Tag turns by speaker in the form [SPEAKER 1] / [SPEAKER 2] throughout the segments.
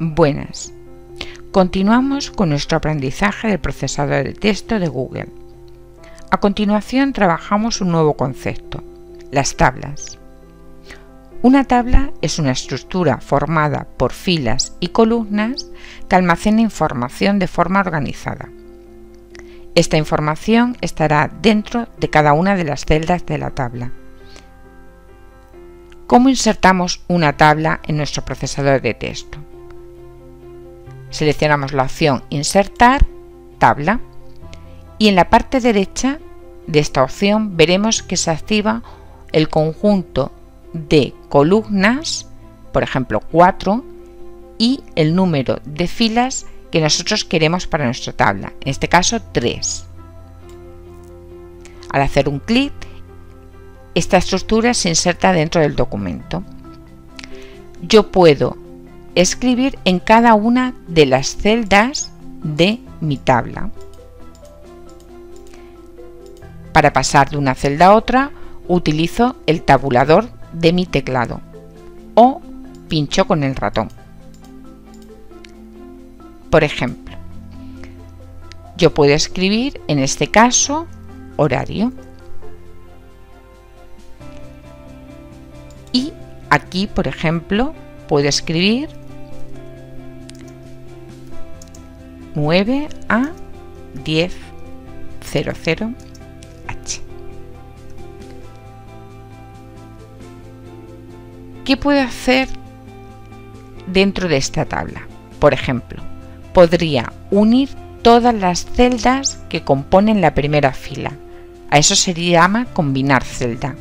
[SPEAKER 1] Buenas. Continuamos con nuestro aprendizaje del procesador de texto de Google. A continuación trabajamos un nuevo concepto, las tablas. Una tabla es una estructura formada por filas y columnas que almacena información de forma organizada. Esta información estará dentro de cada una de las celdas de la tabla. ¿Cómo insertamos una tabla en nuestro procesador de texto? Seleccionamos la opción Insertar, Tabla, y en la parte derecha de esta opción veremos que se activa el conjunto de columnas, por ejemplo 4, y el número de filas que nosotros queremos para nuestra tabla, en este caso 3. Al hacer un clic, esta estructura se inserta dentro del documento. Yo puedo escribir en cada una de las celdas de mi tabla. Para pasar de una celda a otra, utilizo el tabulador de mi teclado o pincho con el ratón. Por ejemplo, yo puedo escribir, en este caso, horario. Y aquí, por ejemplo, puedo escribir 9 a 10:00 H. ¿Qué puedo hacer dentro de esta tabla? Por ejemplo, podría unir todas las celdas que componen la primera fila. A eso se llama combinar celda.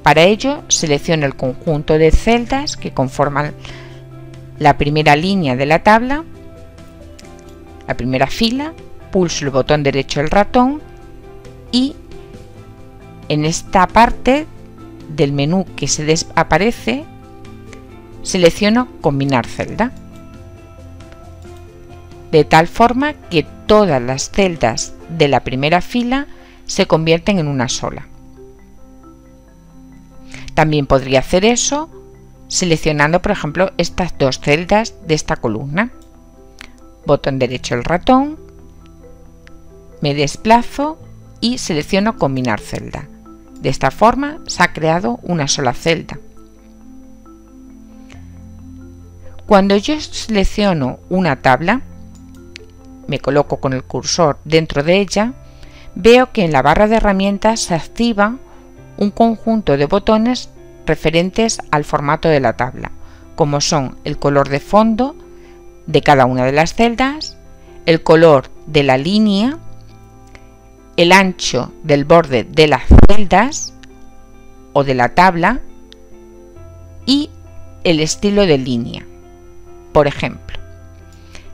[SPEAKER 1] Para ello, selecciono el conjunto de celdas que conforman la primera línea de la tabla, la primera fila, pulso el botón derecho del ratón y en esta parte del menú que se aparece, selecciono Combinar celda, de tal forma que todas las celdas de la primera fila se convierten en una sola. También podría hacer eso seleccionando, por ejemplo, estas dos celdas de esta columna. Botón derecho del ratón, me desplazo y selecciono Combinar celda. De esta forma se ha creado una sola celda. Cuando yo selecciono una tabla, me coloco con el cursor dentro de ella, veo que en la barra de herramientas se activa un conjunto de botones referentes al formato de la tabla, como son el color de fondo de cada una de las celdas, el color de la línea, el ancho del borde de las celdas o de la tabla y el estilo de línea. Por ejemplo,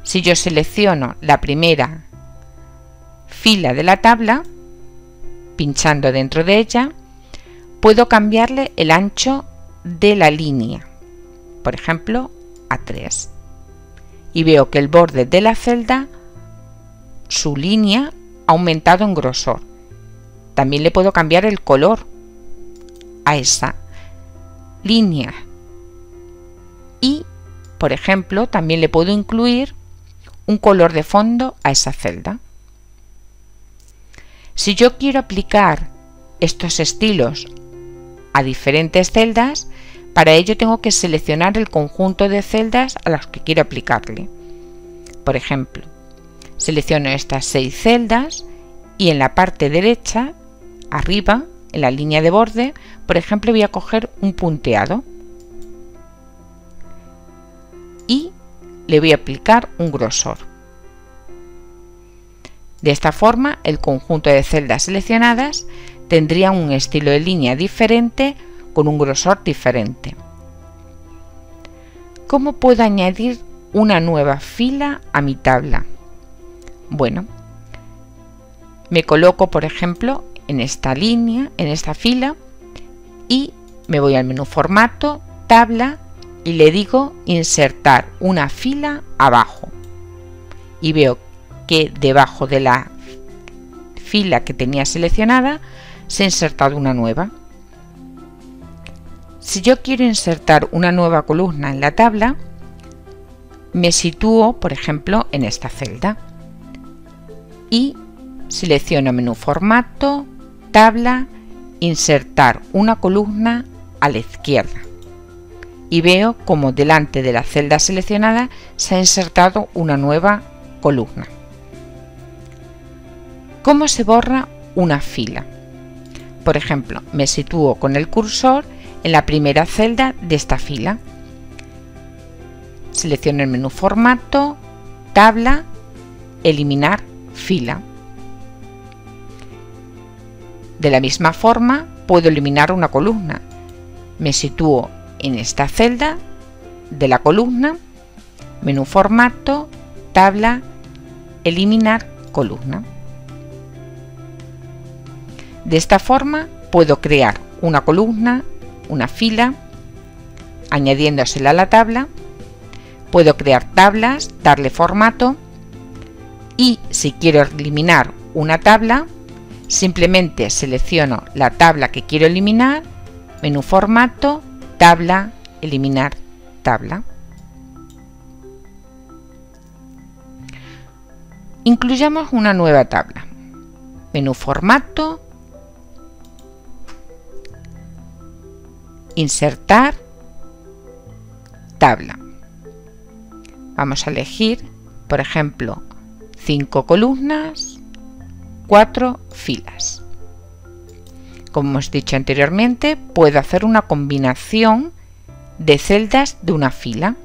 [SPEAKER 1] si yo selecciono la primera fila de la tabla, pinchando dentro de ella, puedo cambiarle el ancho de la línea, por ejemplo, a 3. Y veo que el borde de la celda, su línea, ha aumentado en grosor. También le puedo cambiar el color a esa línea. Y, por ejemplo, también le puedo incluir un color de fondo a esa celda. Si yo quiero aplicar estos estilos a diferentes celdas, para ello tengo que seleccionar el conjunto de celdas a las que quiero aplicarle. Por ejemplo, selecciono estas 6 celdas y en la parte derecha, arriba, en la línea de borde, por ejemplo, voy a coger un punteado y le voy a aplicar un grosor. De esta forma, el conjunto de celdas seleccionadas tendría un estilo de línea diferente con un grosor diferente. ¿Cómo puedo añadir una nueva fila a mi tabla? Bueno, me coloco, por ejemplo, en esta línea, en esta fila, y me voy al menú Formato, Tabla, y le digo Insertar una fila abajo. Y veo que debajo de la fila que tenía seleccionada se ha insertado una nueva. Si yo quiero insertar una nueva columna en la tabla, me sitúo, por ejemplo, en esta celda y selecciono menú formato, tabla, insertar una columna a la izquierda y veo como delante de la celda seleccionada se ha insertado una nueva columna. ¿Cómo se borra una fila? Por ejemplo, me sitúo con el cursor en la primera celda de esta fila. Selecciono el menú formato, tabla, eliminar fila. De la misma forma puedo eliminar una columna. Me sitúo en esta celda de la columna, menú formato, tabla, eliminar columna. De esta forma puedo crear una columna, una fila, añadiéndosela a la tabla. Puedo crear tablas, darle formato y si quiero eliminar una tabla, simplemente selecciono la tabla que quiero eliminar, menú formato, tabla, eliminar tabla. Incluyamos una nueva tabla. Menú formato, insertar tabla. Vamos a elegir, por ejemplo, 5 columnas, 4 filas. Como hemos dicho anteriormente, puedo hacer una combinación de celdas de una fila.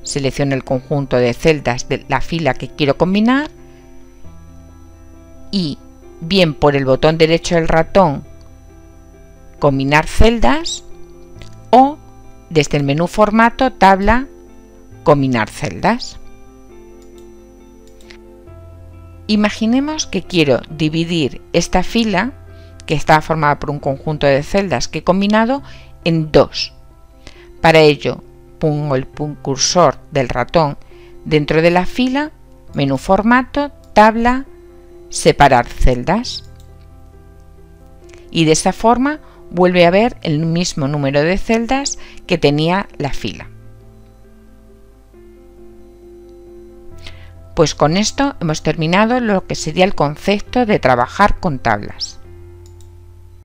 [SPEAKER 1] Selecciono el conjunto de celdas de la fila que quiero combinar y bien por el botón derecho del ratón combinar celdas o desde el menú formato tabla combinar celdas. Imaginemos que quiero dividir esta fila, que está formada por un conjunto de celdas que he combinado, en dos. Para ello pongo el cursor del ratón dentro de la fila, menú formato, tabla, separar celdas. Y de esta forma vuelve a ver el mismo número de celdas que tenía la fila. Pues con esto hemos terminado lo que sería el concepto de trabajar con tablas.